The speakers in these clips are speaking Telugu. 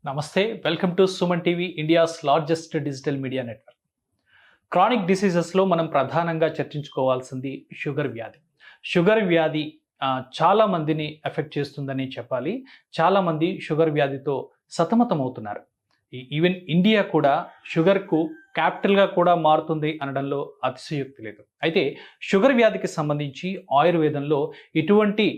నమస్తే, welcome to Suman TV, India's largest digital media network. Chronic డిసీజెస్లో మనం ప్రధానంగా చర్చించుకోవాల్సింది షుగర్ వ్యాధి. షుగర్ వ్యాధి చాలా మందిని ఎఫెక్ట్ చేస్తుందని చెప్పాలి. చాలామంది షుగర్ వ్యాధితో సతమతమవుతున్నారు. ఈవెన్ ఇండియా కూడా షుగర్కు క్యాపిటల్గా కూడా మారుతుంది అనడంలో అతిశయోక్తి లేదు. అయితే షుగర్ వ్యాధికి సంబంధించి ఆయుర్వేదంలో ఎటువంటి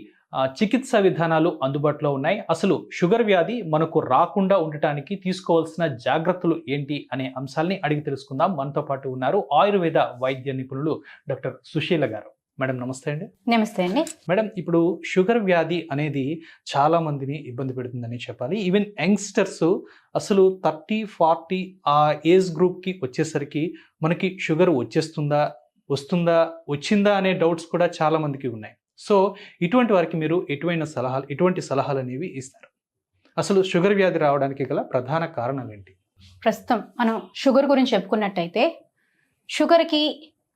చికిత్సా విధానాలు అందుబాటులో ఉన్నాయి, అసలు షుగర్ వ్యాధి మనకు రాకుండా ఉండటానికి తీసుకోవాల్సిన జాగ్రత్తలు ఏంటి అనే అంశాలని అడిగి తెలుసుకుందాం. మనతో పాటు ఉన్నారు ఆయుర్వేద వైద్య నిపుణులు డాక్టర్ సుశీల గారు. మేడం నమస్తే అండి. నమస్తే అండి. మేడం, ఇప్పుడు షుగర్ వ్యాధి అనేది చాలా మందిని ఇబ్బంది పెడుతుందని చెప్పాలి. ఈవెన్ యంగ్స్టర్స్ అసలు 30-40 ఆ ఏజ్ గ్రూప్కి వచ్చేసరికి మనకి షుగర్ వచ్చిందా అనే డౌట్స్ కూడా చాలా మందికి ఉన్నాయి. సో ఇటువంటి వారికి మీరు ఎటువంటి సలహాలు అనేవి ఇస్తారు? అసలు షుగర్ వ్యాధి రావడానికి గల ప్రధాన కారణాలు ఏంటి? ప్రస్తుతం మనం షుగర్ గురించి చెప్పుకున్నట్టయితే షుగర్కి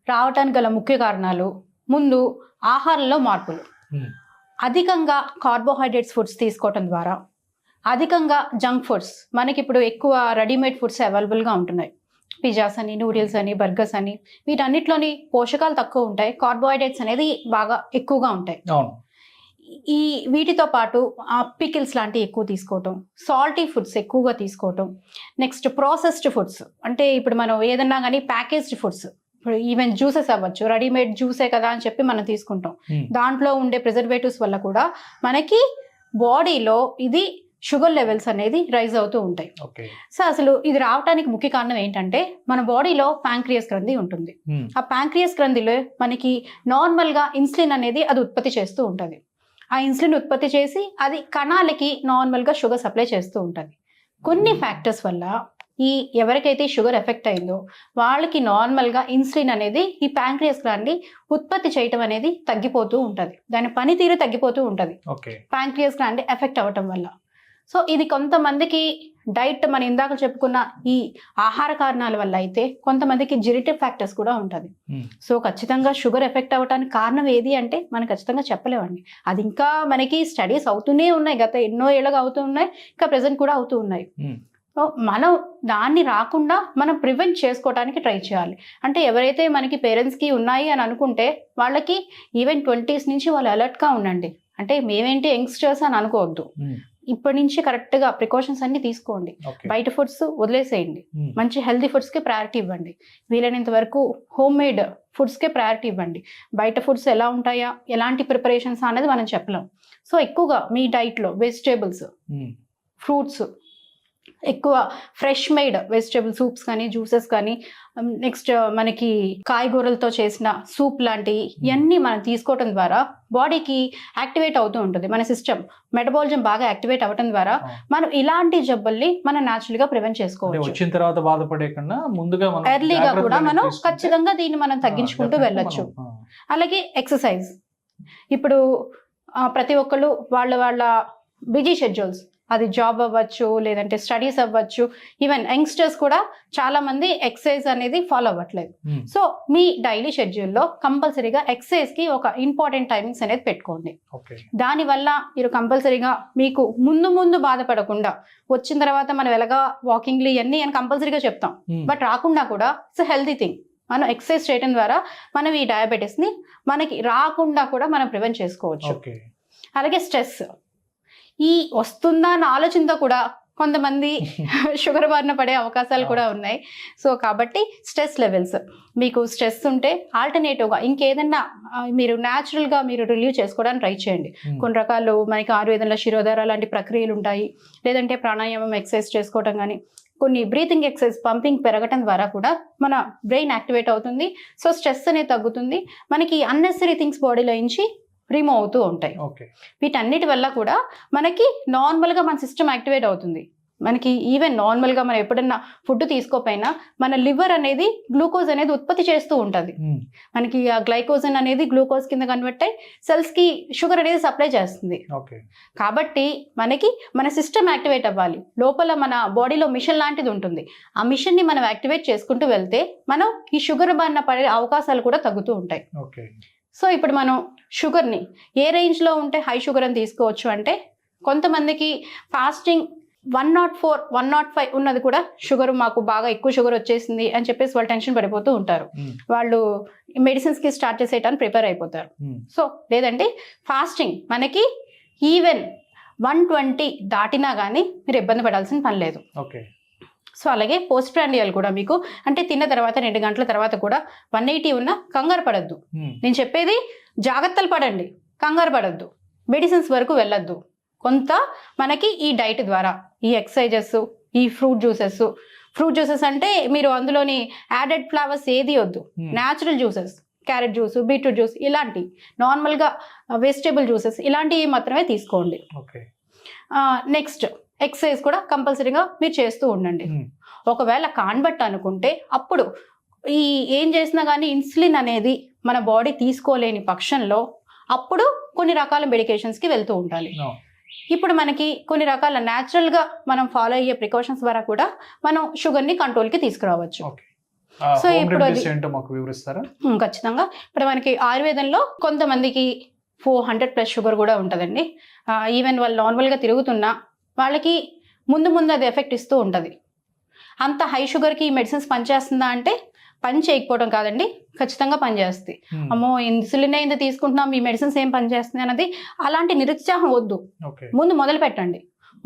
రావడానికి గల ముఖ్య కారణాలు ముందు ఆహారంలో మార్పులు. అధికంగా కార్బోహైడ్రేట్స్ ఫుడ్స్ తీసుకోవటం ద్వారా, అధికంగా జంక్ ఫుడ్స్, మనకి ఇప్పుడు ఎక్కువ రెడీమేడ్ ఫుడ్స్ అవైలబుల్గా ఉంటున్నాయి. పిజ్జాస్ అని, నూడిల్స్ అని, బర్గర్స్ అని, వీటన్నిటిలోని పోషకాలు తక్కువ ఉంటాయి, కార్బోహైడ్రేట్స్ అనేది బాగా ఎక్కువగా ఉంటాయి. వీటితో పాటు పికిల్స్ లాంటివి ఎక్కువ తీసుకోవటం, సాల్టీ ఫుడ్స్ ఎక్కువగా తీసుకోవటం, నెక్స్ట్ ప్రాసెస్డ్ ఫుడ్స్ అంటే ఇప్పుడు మనం ఏదన్నా కానీ ప్యాకేజ్డ్ ఫుడ్స్, ఇప్పుడు ఈవెన్ జ్యూసెస్ అవ్వచ్చు, రెడీమేడ్ జ్యూసే కదా అని చెప్పి మనం తీసుకుంటాం. దాంట్లో ఉండే ప్రిజర్వేటివ్స్ వల్ల కూడా మనకి బాడీలో ఇది షుగర్ లెవెల్స్ అనేది రైజ్ అవుతూ ఉంటాయి. సో అసలు ఇది రావడానికి ముఖ్య కారణం ఏంటంటే మన బాడీలో ప్యాంక్రియాస్ గ్రంథి ఉంటుంది. ఆ ప్యాంక్రియాస్ గ్రంథిలో మనకి నార్మల్గా ఇన్సులిన్ అనేది అది ఉత్పత్తి చేస్తూ ఉంటుంది. ఆ ఇన్సులిన్ ఉత్పత్తి చేసి అది కణాలకి నార్మల్గా షుగర్ సప్లై చేస్తూ ఉంటుంది. కొన్ని ఫ్యాక్టర్స్ వల్ల ఎవరికైతే షుగర్ ఎఫెక్ట్ అయిందో వాళ్ళకి నార్మల్గా ఇన్సులిన్ అనేది ఈ ప్యాంక్రియాస్ గ్రంథి ఉత్పత్తి చేయటం అనేది తగ్గిపోతూ ఉంటుంది. దాని పనితీరు తగ్గిపోతూ ఉంటుంది ప్యాంక్రియాస్ గ్రంథి ఎఫెక్ట్ అవ్వటం వల్ల. సో ఇది కొంతమందికి డైట్, మన ఇందాక చెప్పుకున్న ఈ ఆహార కారణాల వల్ల అయితే, కొంతమందికి జెనెటిక్ ఫ్యాక్టర్స్ కూడా ఉంటుంది. సో ఖచ్చితంగా షుగర్ ఎఫెక్ట్ అవ్వడానికి కారణం ఏది అంటే మనం ఖచ్చితంగా చెప్పలేమండి. అది ఇంకా మనకి స్టడీస్ అవుతూనే ఉన్నాయి, గత ఎన్నో ఏళ్ళగా అవుతూ ఉన్నాయి, ఇంకా ప్రెసెంట్ కూడా అవుతూ ఉన్నాయి. సో మనం దాన్ని రాకుండా మనం ప్రివెంట్ చేసుకోవడానికి ట్రై చేయాలి. అంటే ఎవరైతే మనకి పేరెంట్స్కి ఉన్నాయి అని అనుకుంటే వాళ్ళకి ఈవెన్ 20s నుంచి వాళ్ళు అలర్ట్గా ఉండండి. అంటే మేమేంటి యంగ్స్టర్స్ అని అనుకోవద్దు. ఇప్పటి నుంచి కరెక్ట్గా ప్రికాషన్స్ అన్ని తీసుకోండి. బయట ఫుడ్స్ వదిలేసేయండి. మంచి హెల్దీ ఫుడ్స్కి ప్రయారిటీ ఇవ్వండి. వీలైనంత వరకు హోమ్ మేడ్ ఫుడ్స్కే ప్రయారిటీ ఇవ్వండి. బయట ఫుడ్స్ ఎలా ఉంటాయా, ఎలాంటి ప్రిపరేషన్స్ అనేది మనం చెప్పలేం. సో ఎక్కువగా మీ డైట్లో వెజిటేబుల్స్, ఫ్రూట్స్, ఎక్కువ ఫ్రెష్ మేడ్ వెజిటేబుల్ సూప్స్ కానీ, జ్యూసెస్ కానీ, నెక్స్ట్ మనకి కాయగూరలతో చేసిన సూప్ లాంటివి ఇవన్నీ మనం తీసుకోవటం ద్వారా బాడీకి యాక్టివేట్ అవుతూ ఉంటుంది. మన సిస్టమ్ మెటబాలిజం బాగా యాక్టివేట్ అవ్వటం ద్వారా మనం ఇలాంటి జబ్బుల్ని మనం న్యాచురల్గా ప్రివెంట్ చేసుకోవచ్చు. వచ్చిన తర్వాత బాధపడే కన్నా ముందుగా ఎర్లీగా కూడా మనం ఖచ్చితంగా దీన్ని మనం తగ్గించుకుంటూ వెళ్ళొచ్చు. అలాగే ఎక్సర్సైజ్. ఇప్పుడు ప్రతి ఒక్కళ్ళు వాళ్ళ బిజీ షెడ్యూల్స్, అది జాబ్ అవ్వచ్చు, లేదంటే స్టడీస్ అవ్వచ్చు, ఈవెన్ యంగ్స్టర్స్ కూడా చాలా మంది ఎక్సర్సైజ్ అనేది ఫాలో అవ్వట్లేదు. సో మీ డైలీ షెడ్యూల్లో కంపల్సరీగా ఎక్సర్సైజ్కి ఒక ఇంపార్టెంట్ టైమింగ్స్ అనేది పెట్టుకోండి. దానివల్ల మీరు కంపల్సరీగా మీకు ముందు బాధపడకుండా, వచ్చిన తర్వాత మనం ఎలాగా వాకింగ్లు ఇవన్నీ అని కంపల్సరీగా చెప్తాం, బట్ రాకుండా కూడా ఇట్స్ హెల్తీ థింగ్. మనం ఎక్సర్సైజ్ చేయడం ద్వారా మనం ఈ డయాబెటీస్ని మనకి రాకుండా కూడా మనం ప్రివెంట్ చేసుకోవచ్చు. అలాగే స్ట్రెస్, ఈ వస్తుందా అన్న ఆలోచనతో కూడా కొంతమంది షుగర్ బారిన పడే అవకాశాలు కూడా ఉన్నాయి. సో కాబట్టి స్ట్రెస్ లెవెల్స్, మీకు స్ట్రెస్ ఉంటే ఆల్టర్నేటివ్గా ఇంకేదన్నా మీరు న్యాచురల్గా మీరు రిలీవ్ చేసుకోవడానికి ట్రై చేయండి. కొన్ని రకాలు మనకి ఆయుర్వేదంలో శిరోధార లాంటి ప్రక్రియలు ఉంటాయి, లేదంటే ప్రాణాయామం ఎక్సర్సైజ్ చేసుకోవటం కానీ, కొన్ని బ్రీతింగ్ ఎక్సర్సైజ్, పంపింగ్ పెరగటం ద్వారా కూడా మన బ్రెయిన్ యాక్టివేట్ అవుతుంది. సో స్ట్రెస్ అనేది తగ్గుతుంది, మనకి అన్నెసరీ థింగ్స్ బాడీలో నుంచి రిమూవ్ అవుతూ ఉంటాయి. వీటన్నిటి వల్ల కూడా మనకి నార్మల్గా మన సిస్టమ్ యాక్టివేట్ అవుతుంది. మనకి ఈవెన్ నార్మల్గా మనం ఎప్పుడన్నా ఫుడ్ తీసుకోపోయినా మన లివర్ అనేది గ్లూకోజ్ అనేది ఉత్పత్తి చేస్తూ ఉంటుంది. మనకి ఆ గ్లైకోజన్ అనేది గ్లూకోజ్ కింద కన్వర్ట్ అయ్యి సెల్స్కి షుగర్ అనేది సప్లై చేస్తుంది. కాబట్టి మనకి మన సిస్టమ్ యాక్టివేట్ అవ్వాలి. లోపల మన బాడీలో మిషన్ లాంటిది ఉంటుంది. ఆ మిషన్ని మనం యాక్టివేట్ చేసుకుంటూ వెళ్తే మనం ఈ షుగర్ బారిన పడే అవకాశాలు కూడా తగ్గుతూ ఉంటాయి. సో ఇప్పుడు మనం షుగర్ని ఏ రేంజ్లో ఉంటే హై షుగర్ అని తీసుకోవచ్చు అంటే, కొంతమందికి ఫాస్టింగ్ 104, 105 ఉన్నది కూడా షుగర్ మాకు బాగా ఎక్కువ షుగర్ వచ్చేసింది అని చెప్పేసి వాళ్ళు టెన్షన్ పడిపోతూ ఉంటారు. వాళ్ళు మెడిసిన్స్ కి స్టార్ట్ చేసేయటానికి ప్రిపేర్ అయిపోతారు. సో లేదంటే ఫాస్టింగ్ మనకి ఈవెన్ 120 దాటినా కానీ మీరు ఇబ్బంది పడాల్సిన పని లేదు. సో అలాగే పోస్ట్ ప్రాండియల్ కూడా మీకు అంటే తిన్న తర్వాత 2 గంటల తర్వాత కూడా 180 ఉన్న కంగారు పడద్దు. నేను చెప్పేది జాగ్రత్తలు పడండి, కంగారు పడద్దు, మెడిసిన్స్ వరకు వెళ్ళొద్దు. కొంత మనకి ఈ డైట్ ద్వారా ఈ ఎక్సర్సైజెస్, ఈ ఫ్రూట్ జ్యూసెస్ అంటే మీరు అందులోని యాడెడ్ ఫ్లేవర్స్ ఏది వద్దు, natural juices, carrot juice, beetroot juice, ఇలాంటి నార్మల్గా వెజిటేబుల్ జ్యూసెస్ ఇలాంటివి మాత్రమే తీసుకోండి. నెక్స్ట్ ఎక్సర్సైజ్ కూడా కంపల్సరీగా మీరు చేస్తూ ఉండండి. ఒకవేళ కాన్బట్ అనుకుంటే అప్పుడు ఈ ఏం చేసినా కానీ ఇన్సులిన్ అనేది మన బాడీ తీసుకోలేని పక్షంలో అప్పుడు కొన్ని రకాల మెడికేషన్స్కి వెళ్తూ ఉండాలి. ఇప్పుడు మనకి కొన్ని రకాల న్యాచురల్గా మనం ఫాలో అయ్యే ప్రికాషన్స్ ద్వారా కూడా మనం షుగర్ని కంట్రోల్కి తీసుకురావచ్చు. సో ఇప్పుడు ఖచ్చితంగా ఇప్పుడు మనకి ఆయుర్వేదంలో కొంతమందికి 400+ షుగర్ కూడా ఉంటుందండి. ఈవెన్ వాళ్ళు నార్మల్గా తిరుగుతున్నా వాళ్ళకి ముందు అది ఎఫెక్ట్ ఇస్తూ ఉంటుంది. అంత హై షుగర్కి ఈ మెడిసిన్స్ పనిచేస్తుందా అంటే పని చేయకపోవడం కాదండి, ఖచ్చితంగా పనిచేస్తుంది. అమ్మో ఇన్సులిన్ ఇంత తీసుకుంటున్నాం, ఈ మెడిసిన్స్ ఏం పనిచేస్తుంది అన్నది అలాంటి నిరుత్సాహం వద్దు.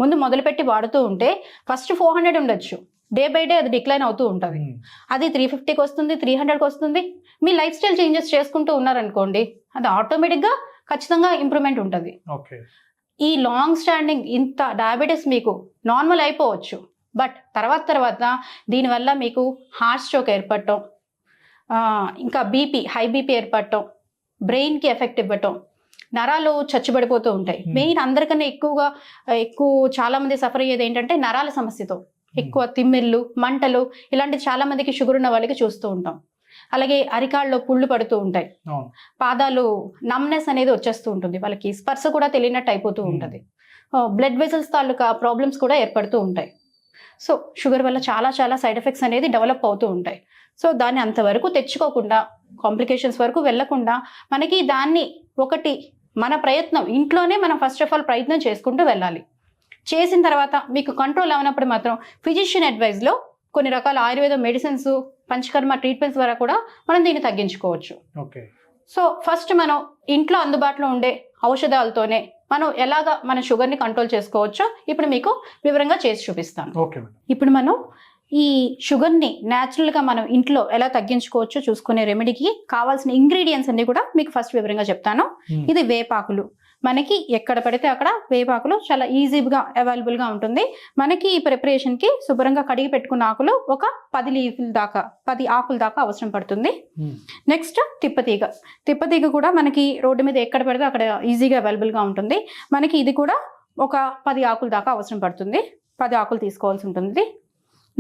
ముందు మొదలుపెట్టి వాడుతూ ఉంటే ఫస్ట్ 400 ఉండొచ్చు, డే బై డే అది డిక్లైన్ అవుతూ ఉంటుంది. అది 350కి వస్తుంది, 300కి వస్తుంది. మీ లైఫ్ స్టైల్ చేంజెస్ చేసుకుంటూ ఉన్నారనుకోండి, అది ఆటోమేటిక్గా ఖచ్చితంగా ఇంప్రూవ్మెంట్ ఉంటుంది. ఈ లాంగ్ స్టాండింగ్ ఇంత డయాబెటీస్ మీకు నార్మల్ అయిపోవచ్చు, బట్ తర్వాత దీనివల్ల మీకు హార్ట్ స్ట్రోక్ ఏర్పడటం, ఇంకా హై బీపీ ఏర్పడటం, బ్రెయిన్కి ఎఫెక్ట్ ఇవ్వటం, నరాలు చచ్చుబడిపోతూ ఉంటాయి. మెయిన్ అందరికన్నా ఎక్కువ చాలా మంది సఫర్ అయ్యేది ఏంటంటే నరాల సమస్యతో. ఎక్కువ తిమ్మిర్లు, మంటలు ఇలాంటి చాలా మందికి షుగర్ ఉన్న వాళ్ళకి చూస్తూ ఉంటాం. అలాగే అరికాళ్ళలో పుళ్ళు పడుతూ ఉంటాయి, పాదాలు నమ్నెస్ అనేది వచ్చేస్తూ ఉంటుంది, వాళ్ళకి స్పర్శ కూడా తెలియనట్టు అయిపోతూ ఉంటుంది. బ్లడ్ వెసల్స్ తాలూకా ప్రాబ్లమ్స్ కూడా ఏర్పడుతూ ఉంటాయి. సో షుగర్ వల్ల చాలా సైడ్ ఎఫెక్ట్స్ అనేది డెవలప్ అవుతూ ఉంటాయి. సో దాన్ని అంతవరకు తెచ్చుకోకుండా, కాంప్లికేషన్స్ వరకు వెళ్లకుండా మనకి దాన్ని మన ప్రయత్నం ఇంట్లోనే మనం ఫస్ట్ ఆఫ్ ఆల్ ప్రయత్నం చేసుకుంటూ వెళ్ళాలి. చేసిన తర్వాత మీకు కంట్రోల్ అవనప్పుడు మాత్రం ఫిజిషియన్ అడ్వైజ్లో కొన్ని రకాల ఆయుర్వేద మెడిసిన్స్, పంచకర్మ ట్రీట్మెంట్స్ ద్వారా కూడా మనం దీన్ని తగ్గించుకోవచ్చు. సో ఫస్ట్ మనం ఇంట్లో అందుబాటులో ఉండే ఔషధాలతోనే మనం ఎలాగా మన షుగర్ని కంట్రోల్ చేసుకోవచ్చో ఇప్పుడు మీకు వివరంగా చేసి చూపిస్తాను. ఇప్పుడు మనం ఈ షుగర్ని న్యాచురల్గా మనం ఇంట్లో ఎలా తగ్గించుకోవచ్చో చూసుకునే రెమెడీకి కావాల్సిన ఇంగ్రీడియంట్స్ అన్ని కూడా మీకు ఫస్ట్ వివరంగా చెప్తాను. ఇది వేపాకులు. మనకి ఎక్కడ పడితే అక్కడ వేపాకులు చాలా ఈజీగా అవైలబుల్గా ఉంటుంది. మనకి ఈ ప్రిపరేషన్కి శుభ్రంగా కడిగి పెట్టుకున్న ఆకులు ఒక 10 ఆకుల దాకా అవసరం పడుతుంది. నెక్స్ట్ తిప్పతీగ కూడా మనకి రోడ్డు మీద ఎక్కడ పడితే అక్కడ ఈజీగా అవైలబుల్గా ఉంటుంది. మనకి ఇది కూడా ఒక 10 ఆకుల దాకా అవసరం పడుతుంది. 10 ఆకులు తీసుకోవాల్సి ఉంటుంది.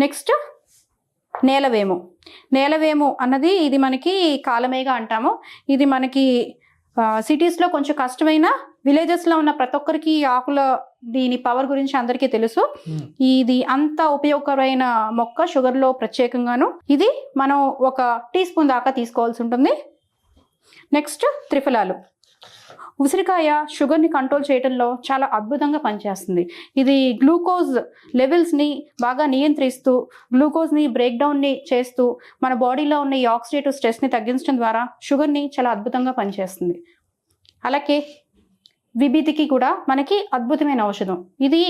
నెక్స్ట్ నేలవేము అన్నది ఇది మనకి కాలమేగా అంటాము. ఇది మనకి సిటీస్లో కొంచెం కష్టమైన, విలేజెస్లో ఉన్న ప్రతి ఒక్కరికి ఆకుల దీని పవర్ గురించి అందరికీ తెలుసు. ఇది అంత ఉపయోగకరమైన మొక్క షుగర్లో ప్రత్యేకంగాను. ఇది మనం 1 టీ స్పూన్ దాకా తీసుకోవాల్సి ఉంటుంది. నెక్స్ట్ త్రిఫలాలు. ఉసిరికాయ షుగర్ని కంట్రోల్ చేయడంలో చాలా అద్భుతంగా పనిచేస్తుంది. ఇది గ్లూకోజ్ లెవెల్స్ని బాగా నియంత్రిస్తూ, గ్లూకోజ్ని బ్రేక్డౌన్ని చేస్తూ మన బాడీలో ఉన్న ఈ ఆక్సిడేటివ్ స్ట్రెస్ని తగ్గించడం ద్వారా షుగర్ని చాలా అద్భుతంగా పనిచేస్తుంది. అలాగే విభీతికి కూడా మనకి అద్భుతమైన ఔషధం. ఇది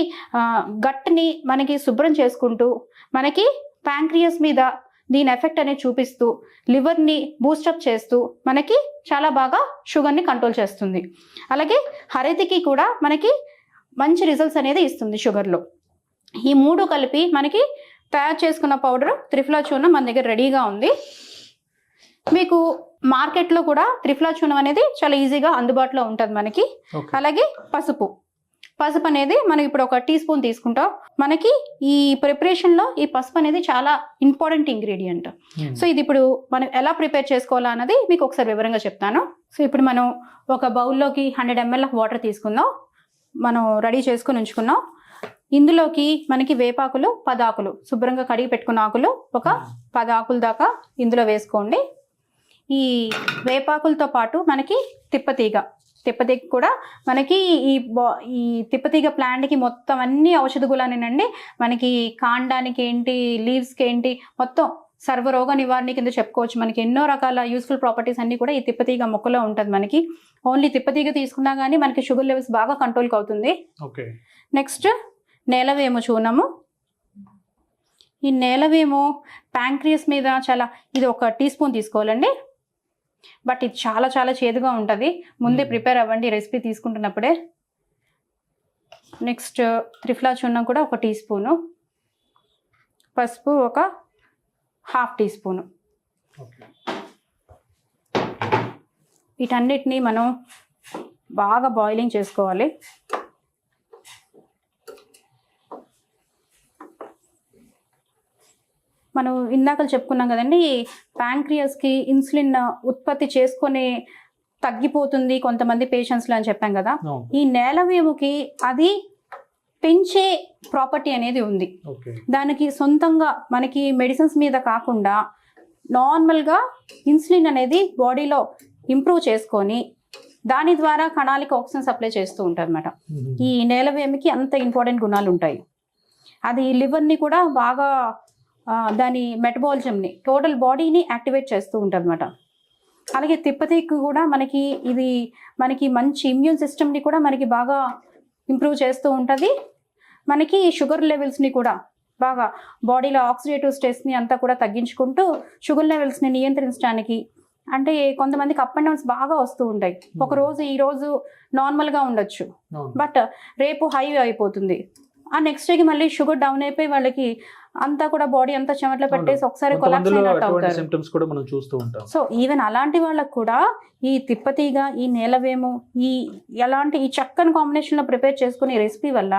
గట్ని మనకి శుభ్రం చేసుకుంటూ, మనకి ప్యాంక్రియాస్ మీద దీని ఎఫెక్ట్ అనేది చూపిస్తూ, లివర్ని బూస్టప్ చేస్తూ మనకి చాలా బాగా షుగర్ని కంట్రోల్ చేస్తుంది. అలాగే హరితికి కూడా మనకి మంచి రిజల్ట్స్ అనేది ఇస్తుంది షుగర్లో. ఈ 3 కలిపి మనకి తయారు చేసుకున్న పౌడర్ త్రిఫలా చూర్ణం మన దగ్గర రెడీగా ఉంది. మీకు మార్కెట్లో కూడా త్రిఫలా చూర్ణం అనేది చాలా ఈజీగా అందుబాటులో ఉంటుంది మనకి. అలాగే పసుపు అనేది మనం ఇప్పుడు 1 టీ స్పూన్ తీసుకుంటాం. మనకి ఈ ప్రిపరేషన్లో ఈ పసుపు అనేది చాలా ఇంపార్టెంట్ ఇంగ్రీడియంట్. సో ఇది ఇప్పుడు మనం ఎలా ప్రిపేర్ చేసుకోవాలా అన్నది మీకు ఒకసారి వివరంగా చెప్తాను. సో ఇప్పుడు మనం ఒక బౌల్లోకి 100 ml ఆఫ్ వాటర్ తీసుకుందాం. మనం రెడీ చేసుకుని ఉంచుకున్నాం. ఇందులోకి మనకి వేపాకులు 10 ఆకులు, శుభ్రంగా కడిగి పెట్టుకున్న ఆకులు ఒక 10 ఆకుల దాకా ఇందులో వేసుకోండి. ఈ వేపాకులతో పాటు మనకి తిప్పతీగ కూడా మనకి ఈ తిప్పతీగ ప్లాంట్కి మొత్తం అన్ని ఔషధ గుణాలేనండి. మనకి కాండానికి ఏంటి, లీవ్స్కి ఏంటి, మొత్తం సర్వరోగ నివారణ కింద చెప్పుకోవచ్చు. మనకి ఎన్నో రకాల యూస్ఫుల్ ప్రాపర్టీస్ అన్ని కూడా ఈ తిప్పతీగ మొక్కలో ఉంటుంది. మనకి ఓన్లీ తిప్పతీగ తీసుకున్నా కానీ మనకి షుగర్ లెవెల్స్ బాగా కంట్రోల్కి అవుతుంది. ఓకే. నెక్స్ట్ నేలవేము చూడము. ఈ నేలవేము ప్యాంక్రియస్ మీద చాలా, ఇది 1 టీ స్పూన్ తీసుకోవాలండి. బట్ ఇది చాలా చాలా చేదుగా ఉంటుంది. ముందే ప్రిపేర్ అవ్వండి రెసిపీ తీసుకుంటున్నప్పుడే. నెక్స్ట్ త్రిఫలా చూర్ణం కూడా 1 టీ స్పూను, పసుపు 1/2 టీ స్పూను. వీటన్నిటిని మనం బాగా బాయిలింగ్ చేసుకోవాలి. మనం ఇందాక చెప్పుకున్నాం కదండి, ప్యాంక్రియాస్కి ఇన్సులిన్ ఉత్పత్తి చేసుకొని తగ్గిపోతుంది కొంతమంది పేషెంట్స్లో అని చెప్పాం కదా. ఈ నేలవేముకి అది పెంచే ప్రాపర్టీ అనేది ఉంది. దానికి సొంతంగా మనకి మెడిసిన్స్ మీద కాకుండా నార్మల్గా ఇన్సులిన్ అనేది బాడీలో ఇంప్రూవ్ చేసుకొని దాని ద్వారా కణాలకి ఆక్సిజన్ సప్లై చేస్తూ ఉంటారు అన్నమాట. ఈ నేలవేమికి అంత ఇంపార్టెంట్ గుణాలు ఉంటాయి. అది లివర్ని కూడా బాగా దాని మెటబాలిజంని, టోటల్ బాడీని యాక్టివేట్ చేస్తూ ఉంటుంది అన్నమాట. అలాగే తిప్పతీగ కూడా మనకి మంచి ఇమ్యూన్ సిస్టమ్ని కూడా మనకి బాగా ఇంప్రూవ్ చేస్తూ ఉంటుంది. మనకి షుగర్ లెవెల్స్ని కూడా బాగా బాడీలో ఆక్సిడేటివ్ స్ట్రెస్ని అంతా కూడా తగ్గించుకుంటూ షుగర్ లెవెల్స్ని నియంత్రించడానికి, అంటే కొంతమందికి అప్ అండ్ డౌన్స్ బాగా వస్తూ ఉంటాయి. ఈరోజు నార్మల్గా ఉండొచ్చు, బట్ రేపు హై అయిపోతుంది. ఆ నెక్స్ట్ డేకి మళ్ళీ షుగర్ డౌన్ అయిపోయి వాళ్ళకి అంతా కూడా బాడీ అంతా చెమట్లో పెట్టేసి ఒకసారి కొలాప్స్ అయినట్టు అవుతారు. సో ఈవెన్ అలాంటి వాళ్ళకు కూడా ఈ తిప్పతీగ, ఈ నేలవేము, ఈ చక్కని కాంబినేషన్లో ప్రిపేర్ చేసుకునే రెసిపీ వల్ల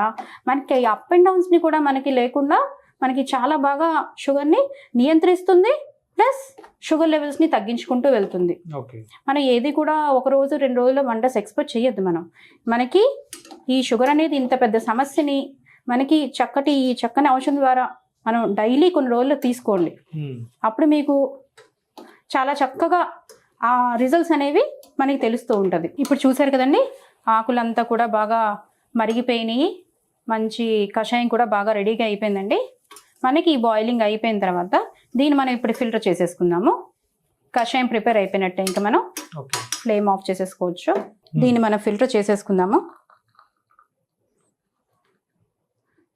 మనకి అప్ అండ్ డౌన్స్ని కూడా మనకి లేకుండా మనకి చాలా బాగా షుగర్ని నియంత్రిస్తుంది, ప్లస్ షుగర్ లెవెల్స్ని తగ్గించుకుంటూ వెళ్తుంది. మనం ఏది కూడా 1 రోజు 2 రోజుల్లో వండర్స్ ఎక్స్పెక్ట్ చేయొద్దు. మనకి ఈ షుగర్ అనేది ఇంత పెద్ద సమస్యని మనకి ఈ చక్కని ఔషధం ద్వారా మనం డైలీ కొన్ని రోజులు తీసుకోండి. అప్పుడు మీకు చాలా చక్కగా ఆ రిజల్ట్స్ అనేవి మనకి తెలుస్తూ ఉంటుంది. ఇప్పుడు చూసారు కదండి, ఆకులంతా కూడా బాగా మరిగిపోయినాయి, మంచి కషాయం కూడా బాగా రెడీగా అయిపోయిందండి. మనకి ఈ బాయిలింగ్ అయిపోయిన తర్వాత దీన్ని మనం ఇప్పుడు ఫిల్టర్ చేసేసుకుందాము. కషాయం ప్రిపేర్ అయిపోయినట్టే ఇంకా మనం ఫ్లేమ్ ఆఫ్ చేసేసుకోవచ్చు. దీన్ని మనం ఫిల్టర్ చేసేసుకుందాము.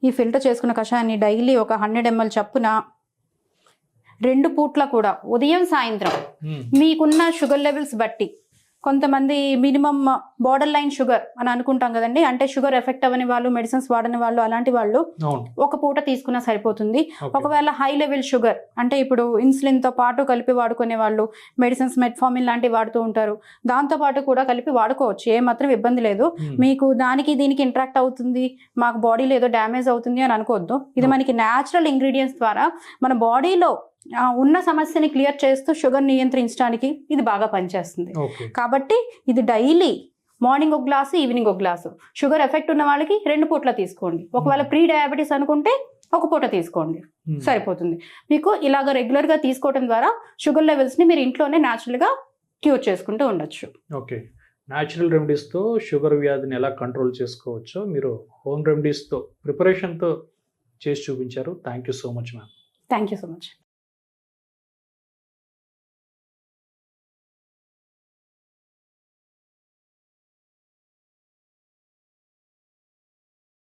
ఈ ఫిల్టర్ చేసుకున్న కషాయాన్ని డైలీ 100 ml చప్పున 2 పూట్ల కూడా ఉదయం సాయంత్రం మీకున్న షుగర్ లెవెల్స్ బట్టి, కొంతమంది మినిమం బార్డర్ లైన్ షుగర్ అని అనుకుంటాం కదండి, అంటే షుగర్ ఎఫెక్ట్ అవ్వని వాళ్ళు, మెడిసిన్స్ వాడని వాళ్ళు, అలాంటి వాళ్ళు 1 పూట తీసుకున్నా సరిపోతుంది. ఒకవేళ హై లెవెల్ షుగర్ అంటే ఇప్పుడు ఇన్సులిన్ తో పాటు కలిపి వాడుకునే వాళ్ళు మెడిసిన్స్, మెట్ఫార్మిన్ లాంటివి వాడుతూ ఉంటారు, దాంతో పాటు కూడా కలిపి వాడుకోవచ్చు, ఏమాత్రం ఇబ్బంది లేదు. మీకు దీనికి ఇంటరాక్ట్ అవుతుంది, మాకు బాడీలో ఏదో డ్యామేజ్ అవుతుంది అని అనుకోవద్దు. ఇది మనకి న్యాచురల్ ఇంగ్రీడియంట్స్ ద్వారా మన బాడీలో ఉన్న సమస్యని క్లియర్ చేస్తూ షుగర్ నియంత్రించడానికి ఇది బాగా పనిచేస్తుంది. కాబట్టి ఇది daily morning 1 glass, evening 1 glass. Sugar effect ఉన్న వాళ్ళకి 2 పూట్ల తీసుకోండి. ఒకవేళ ప్రీ డయాబెటీస్ అనుకుంటే 1 పూట తీసుకోండి, సరిపోతుంది. మీకు ఇలాగ రెగ్యులర్గా తీసుకోవడం ద్వారా షుగర్ లెవెల్స్ని మీరు ఇంట్లోనే న్యాచురల్గా క్యూర్ చేసుకుంటూ ఉండొచ్చు. ఓకే, న్యాచురల్ రెమెడీస్తో షుగర్ వ్యాధిని ఎలా కంట్రోల్ చేసుకోవచ్చో మీరు హోమ్ రెమెడీస్తో ప్రిపరేషన్తో చేసి చూపించారు. Thank you so much ma'am. Thank you so much.